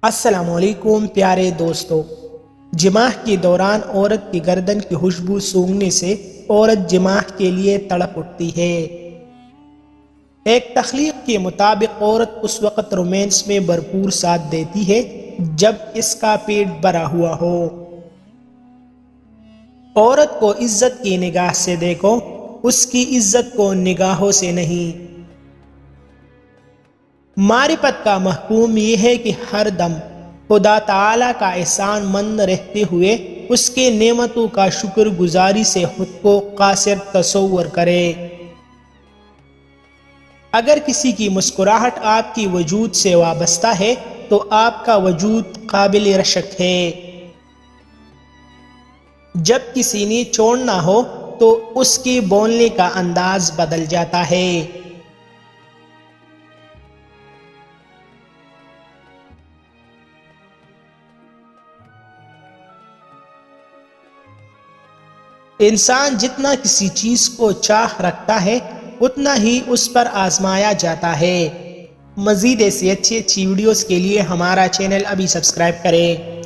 السلام علیکم پیارے دوستو، جماع کے دوران عورت کی گردن کی خوشبو سونگھنے سے عورت جماع کے لیے تڑپ اٹھتی ہے۔ ایک تخلیق کے مطابق عورت اس وقت رومانس میں بھرپور ساتھ دیتی ہے جب اس کا پیٹ بھرا ہوا ہو۔ عورت کو عزت کی نگاہ سے دیکھو، اس کی عزت کو نگاہوں سے نہیں۔ معرفت کا مفہوم یہ ہے کہ ہر دم خدا تعالیٰ کا احسان مند رہتے ہوئے اس کے نعمتوں کا شکر گزاری سے خود کو قاصر تصور کرے۔ اگر کسی کی مسکراہٹ آپ کی وجود سے وابستہ ہے تو آپ کا وجود قابل رشک ہے۔ جب کسی نے چھوڑنا ہو تو اس کے بولنے کا انداز بدل جاتا ہے۔ انسان جتنا کسی چیز کو چاہ رکھتا ہے اتنا ہی اس پر آزمایا جاتا ہے۔ مزید ایسی اچھی ویڈیوز کے لیے ہمارا چینل ابھی سبسکرائب کریں۔